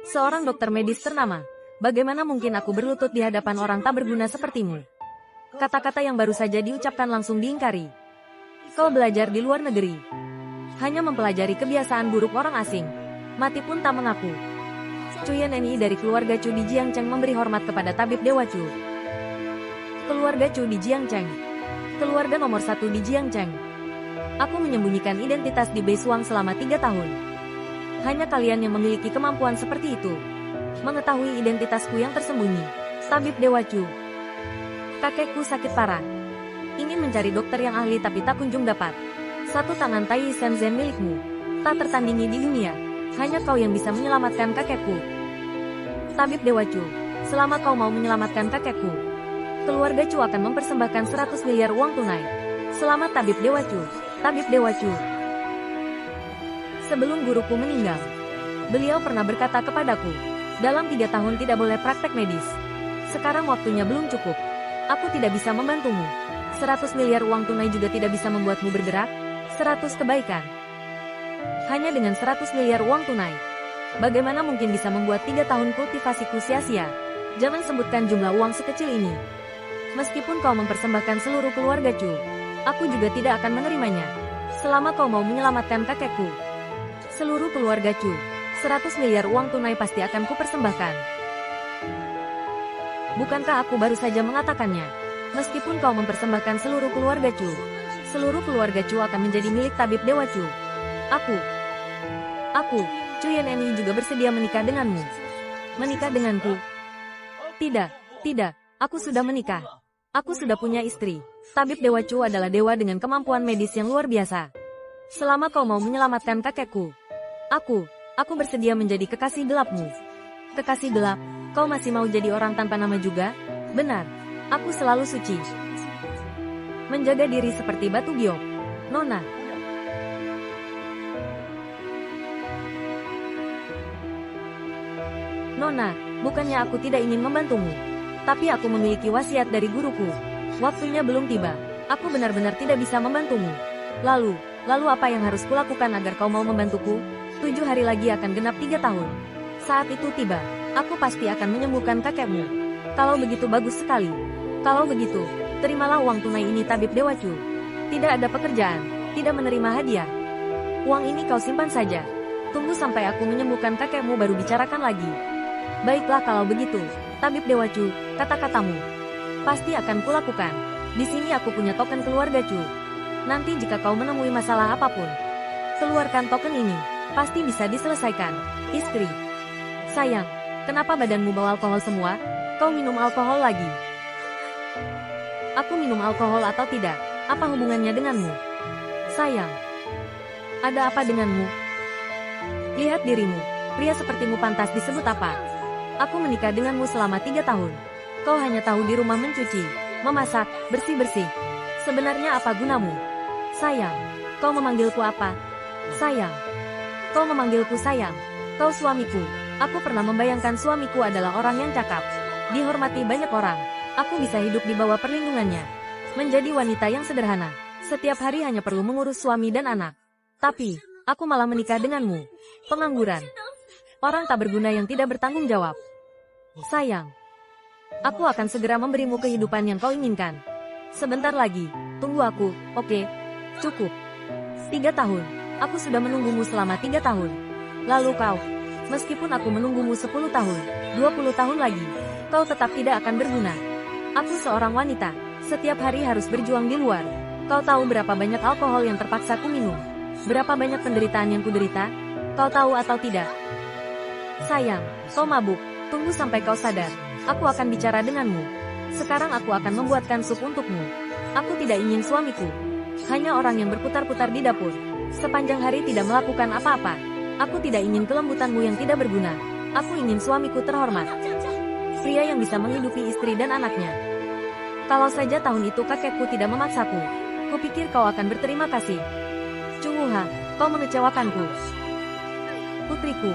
Seorang dokter medis ternama. Bagaimana mungkin aku berlutut di hadapan orang tak berguna sepertimu? Kata-kata yang baru saja diucapkan langsung diingkari. Kau belajar di luar negeri. Hanya mempelajari kebiasaan buruk orang asing. Mati pun tak mengaku. Cuyen Ni dari keluarga Chu di Jiangcheng memberi hormat kepada tabib Dewa Chu. Keluarga Chu di Jiangcheng. Keluarga nomor 1 di Jiangcheng. Aku menyembunyikan identitas di Beisuang selama 3 tahun. Hanya kalian yang memiliki kemampuan seperti itu. Mengetahui identitasku yang tersembunyi. Tabib Dewa Chu. Kakekku sakit parah. Ingin mencari dokter yang ahli tapi tak kunjung dapat. Satu tangan Tai Shenzhen milikmu. Tak tertandingi di dunia. Hanya kau yang bisa menyelamatkan kakekku. Tabib Dewa Chu. Selama kau mau menyelamatkan kakekku, keluarga Chu akan mempersembahkan 100 miliar uang tunai. Selamat Tabib Dewa Chu. Tabib Dewa Chu. Sebelum guruku meninggal, beliau pernah berkata kepadaku, dalam 3 tahun tidak boleh praktek medis. Sekarang waktunya belum cukup. Aku tidak bisa membantumu. 100 miliar uang tunai juga tidak bisa membuatmu bergerak. 100 kebaikan. Hanya dengan 100 miliar uang tunai. Bagaimana mungkin bisa membuat 3 tahun kultivasiku sia-sia? Jangan sebutkan jumlah uang sekecil ini. Meskipun kau mempersembahkan seluruh keluarga Chu, aku juga tidak akan menerimanya. Selama kau mau menyelamatkan kakekku. Seluruh keluarga Chu, 100 miliar uang tunai pasti akan kupersembahkan. Bukankah aku baru saja mengatakannya? Meskipun kau mempersembahkan seluruh keluarga Chu, seluruh keluarga Chu akan menjadi milik Tabib Dewa Chu. Aku, Cuyen Ni juga bersedia menikah denganmu. Menikah denganku? Tidak, aku sudah menikah. Aku sudah punya istri. Tabib Dewa Chu adalah dewa dengan kemampuan medis yang luar biasa. Selama kau mau menyelamatkan kakekku, aku bersedia menjadi kekasih gelapmu. Kekasih gelap, kau masih mau jadi orang tanpa nama juga? Benar, aku selalu suci. Menjaga diri seperti batu giok. Nona. Nona, bukannya aku tidak ingin membantumu. Tapi aku memiliki wasiat dari guruku. Waktunya belum tiba. Aku benar-benar tidak bisa membantumu. Lalu apa yang harus kulakukan agar kau mau membantuku? 7 hari lagi akan genap 3 tahun. Saat itu tiba, aku pasti akan menyembuhkan kakekmu. Kalau begitu bagus sekali. Kalau begitu, terimalah uang tunai ini Tabib Dewa Chu. Tidak ada pekerjaan, tidak menerima hadiah. Uang ini kau simpan saja. Tunggu sampai aku menyembuhkan kakekmu baru bicarakan lagi. Baiklah kalau begitu, Tabib Dewa Chu, kata-katamu pasti akan kulakukan. Di sini aku punya token keluarga Chu. Nanti jika kau menemui masalah apapun, keluarkan token ini, pasti bisa diselesaikan. Istri. Sayang, kenapa badanmu bawa alkohol semua? Kau minum alkohol lagi? Aku minum alkohol atau tidak? Apa hubungannya denganmu? Sayang, ada apa denganmu? Lihat dirimu, pria sepertimu pantas disebut apa? Aku menikah denganmu selama 3 tahun. Kau hanya tahu di rumah mencuci, memasak, bersih-bersih. Sebenarnya apa gunamu? Sayang, kau memanggilku apa? Sayang. Kau memanggilku sayang. Kau suamiku. Aku pernah membayangkan suamiku adalah orang yang cakap. Dihormati banyak orang. Aku bisa hidup di bawah perlindungannya. Menjadi wanita yang sederhana. Setiap hari hanya perlu mengurus suami dan anak. Tapi, aku malah menikah denganmu. Pengangguran. Orang tak berguna yang tidak bertanggung jawab. Sayang. Aku akan segera memberimu kehidupan yang kau inginkan. Sebentar lagi, tunggu aku, oke? Cukup. 3 tahun. Aku sudah menunggumu selama 3 tahun. Lalu kau, meskipun aku menunggumu 10 tahun, 20 tahun lagi, kau tetap tidak akan berguna. Aku seorang wanita, setiap hari harus berjuang di luar. Kau tahu berapa banyak alkohol yang terpaksa ku minum? Berapa banyak penderitaan yang kuderita? Kau tahu atau tidak? Sayang, kau mabuk. Tunggu sampai kau sadar. Aku akan bicara denganmu. Sekarang aku akan membuatkan sup untukmu. Aku tidak ingin suamiku. Hanya orang yang berputar-putar di dapur. Sepanjang hari tidak melakukan apa-apa. Aku tidak ingin kelembutanmu yang tidak berguna. Aku ingin suamiku terhormat. Pria yang bisa menghidupi istri dan anaknya. Kalau saja tahun itu kakekku tidak memaksaku, kupikir kau akan berterima kasih. Cunguha, kau mengecewakanku. Putriku.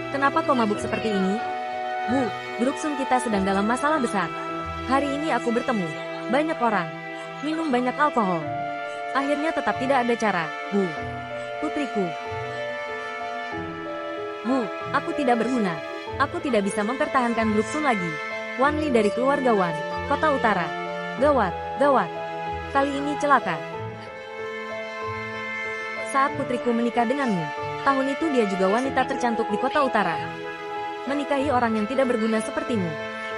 Kenapa kau mabuk seperti ini? Bu, grup Sun kita sedang dalam masalah besar. Hari ini aku bertemu banyak orang, minum banyak alkohol. Akhirnya tetap tidak ada cara, Bu. Putriku. Bu, Aku tidak berguna. Aku tidak bisa mempertahankan grup Sun lagi. Wan Li dari keluarga Wan, Kota Utara. Gawat, gawat. Kali ini celaka. Saat putriku menikah denganmu, tahun itu dia juga wanita tercantik di Kota Utara. Menikahi orang yang tidak berguna sepertimu.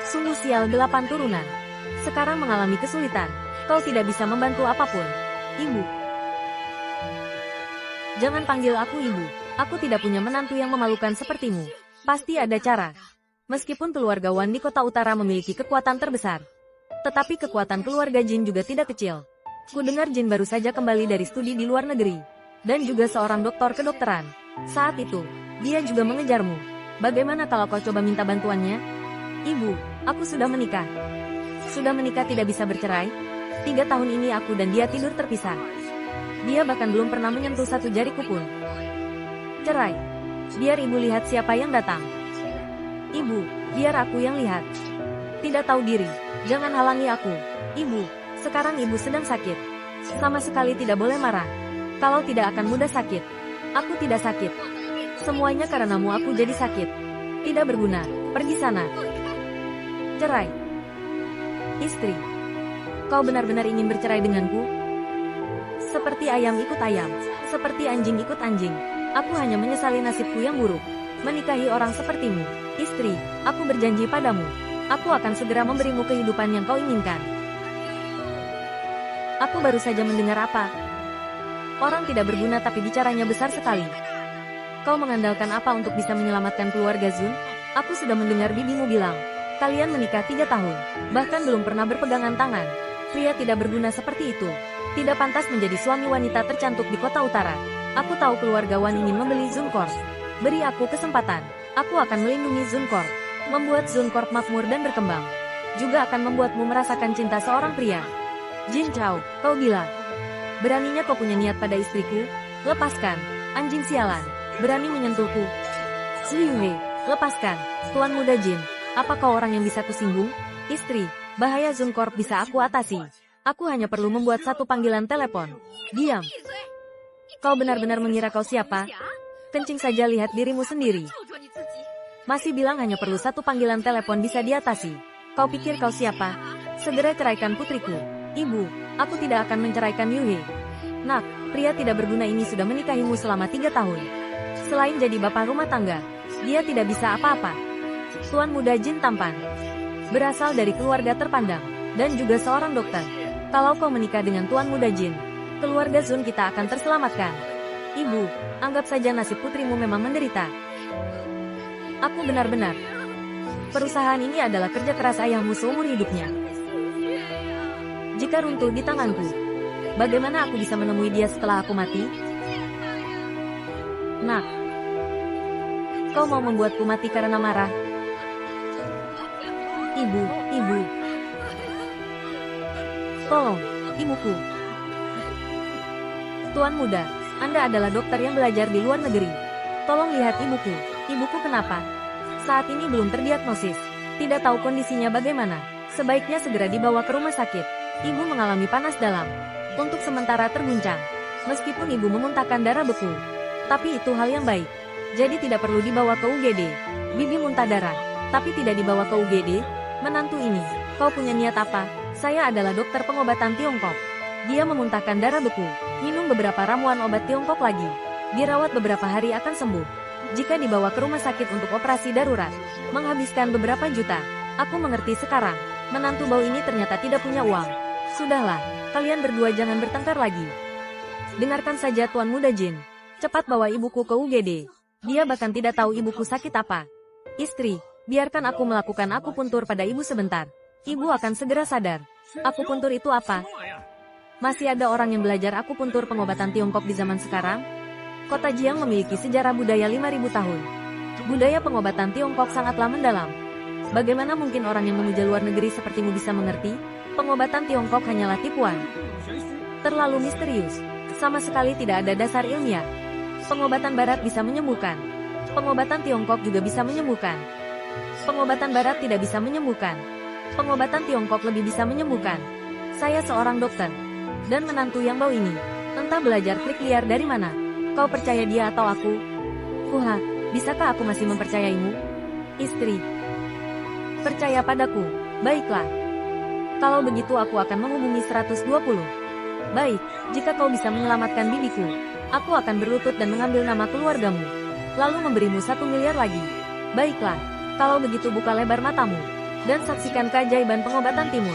Sungguh sial 8 turunan. Sekarang mengalami kesulitan. Kau tidak bisa membantu apapun. Ibu. Jangan panggil aku ibu. Aku tidak punya menantu yang memalukan sepertimu. Pasti ada cara. Meskipun keluarga Wan di Kota Utara memiliki kekuatan terbesar, tetapi kekuatan keluarga Jin juga tidak kecil. Ku dengar Jin baru saja kembali dari studi di luar negeri, dan juga seorang doktor kedokteran. Saat itu, dia juga mengejarmu. Bagaimana kalau kau coba minta bantuannya? Ibu, aku sudah menikah. Sudah menikah tidak bisa bercerai. 3 tahun ini aku dan dia tidur terpisah. Dia bahkan belum pernah menyentuh satu jariku pun. Cerai. Biar ibu lihat siapa yang datang. Ibu, biar aku yang lihat. Tidak tahu diri, jangan halangi aku. Ibu, sekarang ibu sedang sakit. Sama sekali tidak boleh marah. Kalau tidak akan mudah sakit. Aku tidak sakit. Semuanya karenamu aku jadi sakit. Tidak berguna, pergi sana. Cerai. Istri, kau benar-benar ingin bercerai denganku? Seperti ayam ikut ayam, seperti anjing ikut anjing. Aku hanya menyesali nasibku yang buruk. Menikahi orang sepertimu. Istri, aku berjanji padamu. Aku akan segera memberimu kehidupan yang kau inginkan. Aku baru saja mendengar apa? Orang tidak berguna tapi bicaranya besar sekali. Kau mengandalkan apa untuk bisa menyelamatkan keluarga Zun? Aku sudah mendengar bibimu bilang, kalian menikah 3 tahun, bahkan belum pernah berpegangan tangan. Pria tidak berguna seperti itu tidak pantas menjadi suami wanita tercantik di Kota Utara. Aku tahu keluarga Wan ingin membeli Zuncorp. Beri aku kesempatan. Aku akan melindungi Zuncorp, membuat Zuncorp makmur dan berkembang. Juga akan membuatmu merasakan cinta seorang pria. Jin Chao, kau gila. Beraninya kau punya niat pada istriku? Lepaskan, anjing sialan. Berani menyentuhku. Zuyue, lepaskan. Tuan muda Jin, apa kau orang yang bisa kusinggung? Istri, bahaya Zuncorp bisa aku atasi. Aku hanya perlu membuat satu panggilan telepon. Diam. Kau benar-benar mengira kau siapa? Kencing saja lihat dirimu sendiri. Masih bilang hanya perlu satu panggilan telepon bisa diatasi. Kau pikir kau siapa? Segera ceraikan putriku. Ibu, aku tidak akan menceraikan Yuhe. Nak, pria tidak berguna ini sudah menikahimu selama 3 tahun. Selain jadi bapak rumah tangga, dia tidak bisa apa-apa. Tuan muda Jin tampan. Berasal dari keluarga terpandang, dan juga seorang dokter. Kalau kau menikah dengan Tuan muda Jin, keluarga Zun kita akan terselamatkan. Ibu, anggap saja nasib putrimu memang menderita. Aku benar-benar. Perusahaan ini adalah kerja keras ayahmu seumur hidupnya. Jika runtuh di tanganku, bagaimana aku bisa menemui dia setelah aku mati? Nak, kau mau membuatku mati karena marah? Ibu, ibu. Tolong, ibuku. Tuan muda, Anda adalah dokter yang belajar di luar negeri. Tolong lihat ibuku. Ibuku kenapa? Saat ini belum terdiagnosis. Tidak tahu kondisinya bagaimana. Sebaiknya segera dibawa ke rumah sakit. Ibu mengalami panas dalam. Untuk sementara terguncang. Meskipun ibu memuntahkan darah beku. Tapi itu hal yang baik. Jadi tidak perlu dibawa ke UGD. Bibi muntah darah. Tapi tidak dibawa ke UGD. Menantu ini, kau punya niat apa? Saya adalah dokter pengobatan Tiongkok. Dia memuntahkan darah beku. Minum beberapa ramuan obat Tiongkok lagi. Dirawat beberapa hari akan sembuh. Jika dibawa ke rumah sakit untuk operasi darurat, menghabiskan beberapa juta. Aku mengerti sekarang. Menantu bau ini ternyata tidak punya uang. Sudahlah, kalian berdua jangan bertengkar lagi. Dengarkan saja Tuan muda Jin. Cepat bawa ibuku ke UGD. Dia bahkan tidak tahu ibuku sakit apa. Istri, biarkan aku melakukan akupuntur pada ibu sebentar. Ibu akan segera sadar. Akupuntur itu apa? Masih ada orang yang belajar akupuntur pengobatan Tiongkok di zaman sekarang? Kota Jiang memiliki sejarah budaya 5.000 tahun. Budaya pengobatan Tiongkok sangatlah mendalam. Bagaimana mungkin orang yang memuja luar negeri sepertimu bisa mengerti? Pengobatan Tiongkok hanyalah tipuan. Terlalu misterius. Sama sekali tidak ada dasar ilmiah. Pengobatan barat bisa menyembuhkan. Pengobatan Tiongkok juga bisa menyembuhkan. Pengobatan barat tidak bisa menyembuhkan. Pengobatan Tiongkok lebih bisa menyembuhkan. Saya seorang dokter. Dan menantu yang bau ini. Entah belajar trik liar dari mana. Kau percaya dia atau aku? Kuha, Bisakah aku masih mempercayaimu? Istri. Percaya padaku. Baiklah. Kalau begitu aku akan menghubungi 120. Baik, jika kau bisa menyelamatkan bibiku, aku akan berlutut dan mengambil nama keluargamu. Lalu memberimu 1 miliar lagi. Baiklah, kalau begitu buka lebar matamu, dan saksikan keajaiban pengobatan timur.